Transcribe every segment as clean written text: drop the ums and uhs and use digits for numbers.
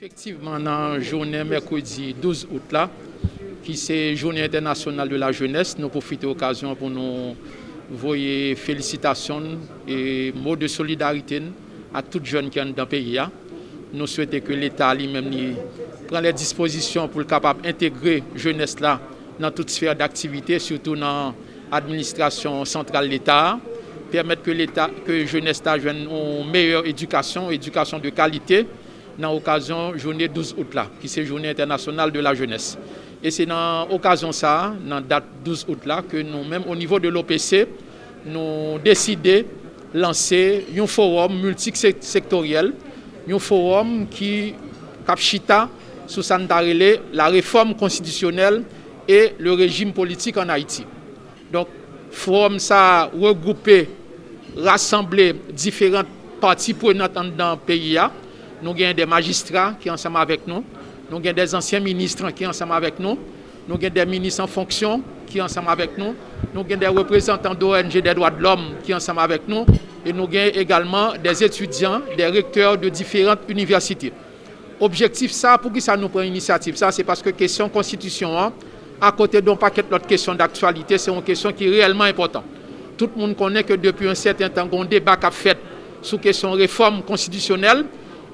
Effectivement, dans la journée mercredi 12 août, là, qui c'est Journée internationale de la jeunesse, nous profitons de l'occasion pour nous envoyer félicitations et mots de solidarité à toutes jeunes qui sont dans le pays. Nous souhaitons que l'État lui-même prenne les dispositions pour être capable d'intégrer la jeunesse là dans toute sphère d'activité, surtout dans l'administration centrale de l'État, permettre que la jeunesse ait une meilleure éducation de qualité dans l'occasion de la journée 12 août, là, qui est la Journée internationale de la jeunesse. Et c'est dans l'occasion ça, dans la date 12 août, là, que nous-mêmes, au niveau de l'OPC, nous décidons de lancer un forum multisectoriel, un forum qui capchita sous la réforme constitutionnelle et le régime politique en Haïti. Donc, le forum ça regroupé, rassemblé différentes parties prenantes dans le pays. Nous avons des magistrats qui sont ensemble avec nous, nous avons des anciens ministres qui sont ensemble avec nous, nous avons des ministres en fonction qui sont ensemble avec nous, nous avons des représentants d'ONG des droits de l'homme qui sont ensemble avec nous, et nous avons également des étudiants, des recteurs de différentes universités. Objectif ça, pour qui ça nous prend initiative, ça c'est parce que question constitution, à côté d'un paquet d'autres questions d'actualité, c'est une question qui est réellement importante. Tout le monde connaît que depuis un certain temps, il y a un débat qui a fait sur question réforme constitutionnelle.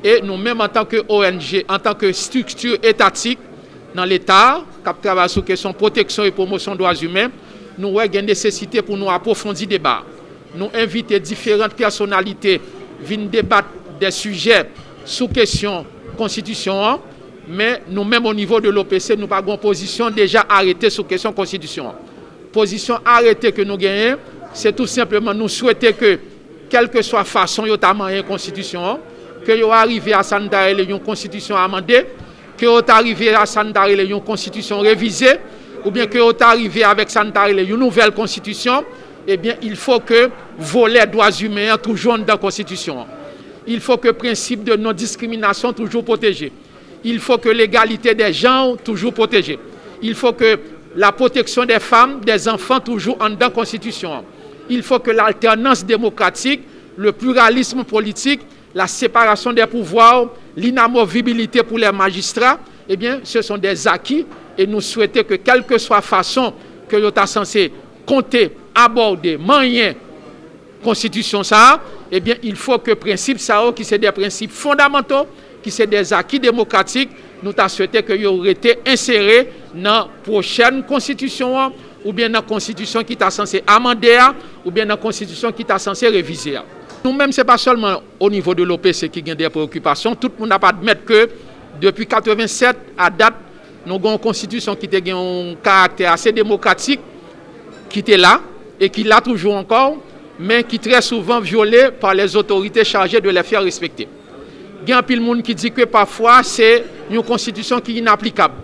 Et nous-mêmes, en tant que ONG, en tant que structure étatique dans l'État, qui travaille sur la question de protection et promotion des droits humains, nous avons une nécessité pour nous approfondir le débat. Nous invitons différentes personnalités à venir débattre des sujets sous question constitution, mais nous-mêmes, au niveau de l'OPC, nous avons une position déjà arrêtée sur la question constitution. Position arrêtée que nous gagnons, c'est tout simplement nous souhaiter que, quelle que soit la façon dont nous avons une constitution, que vous arrivez à Sandarele une constitution amendée, que vous arrivez à Sandarele une constitution révisée, ou bien que vous arrivez avec Sandarele une nouvelle constitution, eh bien, il faut que volet droits humains toujours dans la constitution. Il faut que le principe de non-discrimination toujours protégé. Il faut que l'égalité des genres toujours protégée. Il faut que la protection des femmes, des enfants toujours dans la constitution. Il faut que l'alternance démocratique, le pluralisme politique, la séparation des pouvoirs, l'inamovibilité pour les magistrats, eh bien, ce sont des acquis et nous souhaitons que, quelle que soit la façon que nous sommes censés compter, aborder, manier la constitution, ça, eh bien, il faut que les principes, ça, qui sont des principes fondamentaux, qui sont des acquis démocratiques, nous avons souhaité qu'ils auraient été insérés dans la prochaine constitution, ou bien dans la constitution qui est censée amender, ou bien dans la constitution qui est censée réviser. Nous-mêmes, ce n'est pas seulement au niveau de l'OPC qui a des préoccupations. Tout le monde n'a pas admettre que depuis 1987 à date, nous avons une constitution qui a un caractère assez démocratique, qui était là et qui l'a toujours encore, mais qui est très souvent violée par les autorités chargées de les faire respecter. Il y a un peu de monde qui dit que parfois c'est une constitution qui est inapplicable.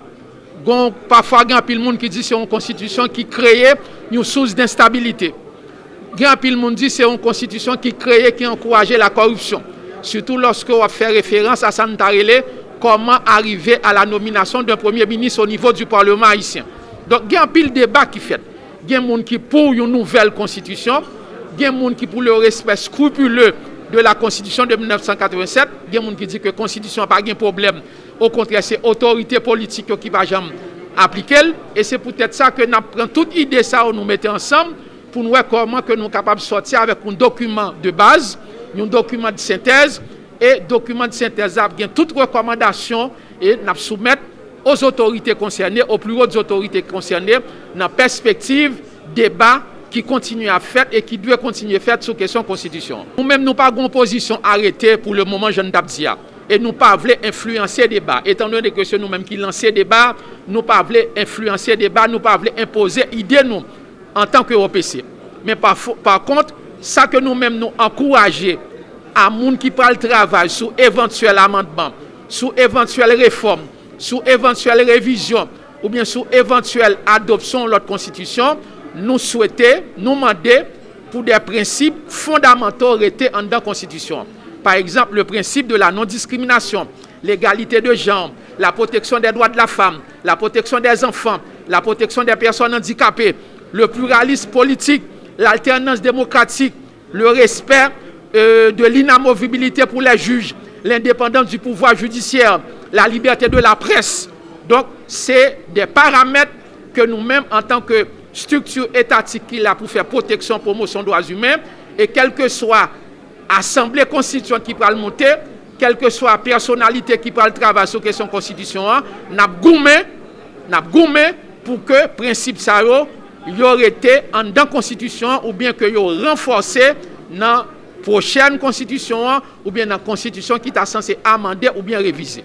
Parfois, il y a un peu de monde qui dit que c'est une constitution qui crée une source d'instabilité. Grand pile monde dit c'est une constitution qui crée, qui encourageait la corruption. Surtout lorsque on fait référence à Sandarele, comment arriver à la nomination d'un premier ministre au niveau du Parlement haïtien. Donc il y a un pile débat qui fait. Il y a des gens qui pour une nouvelle constitution, il y a des gens qui pour le respect scrupuleux de la constitution de 1987, il y a des gens qui disent que la constitution n'a pas de problème. Au contraire, c'est l'autorité politique qui va jamais appliquer. Et c'est peut-être ça que nous prenons toute idée ça, nous mettons ensemble, pour nous voir comment que nous sommes capables de sortir avec un document de base, un document de synthèse, et document de synthèse il y a toutes recommandations et nous soumettre aux autorités concernées, aux plus hautes autorités concernées, dans la perspective débat qui continue à faire et qui doit continuer à faire sur la question de constitution. Nous-mêmes, nous n'avons pas de position arrêtée pour le moment, je ne t'ai pas dit. Et nous ne voulons pas influencer le débat. Étant donné que c'est nous-mêmes qui lançons le débat, nous ne voulons pas influencer le débat, nous ne voulons pas imposer l'idée nous en tant qu'OPC. Mais par contre, ça que nous-mêmes nous encourageons à gens qui parlent le travail sur éventuel amendement, sur éventuelle réforme, sur éventuelle révision, ou bien sur éventuelle adoption de notre constitution, nous souhaitons, nous demander pour des principes fondamentaux arrêtés en dans la constitution. Par exemple, le principe de la non-discrimination, l'égalité de genre, la protection des droits de la femme, la protection des enfants, la protection des personnes handicapées, le pluralisme politique, l'alternance démocratique, le respect de l'inamovibilité pour les juges, l'indépendance du pouvoir judiciaire, la liberté de la presse. Donc, c'est des paramètres que nous-mêmes, en tant que structure étatique qui là pour faire protection, promotion des droits humains, et quelle que soit l'Assemblée constituante qui va le monter, quelle que soit la personnalité qui va le travailler sur la question constitution, nous avons goumé pour que le principe ça y aurait été en dans la constitution ou bien que y renforcé dans la prochaine constitution ou bien dans la constitution qui est censée amender ou bien réviser.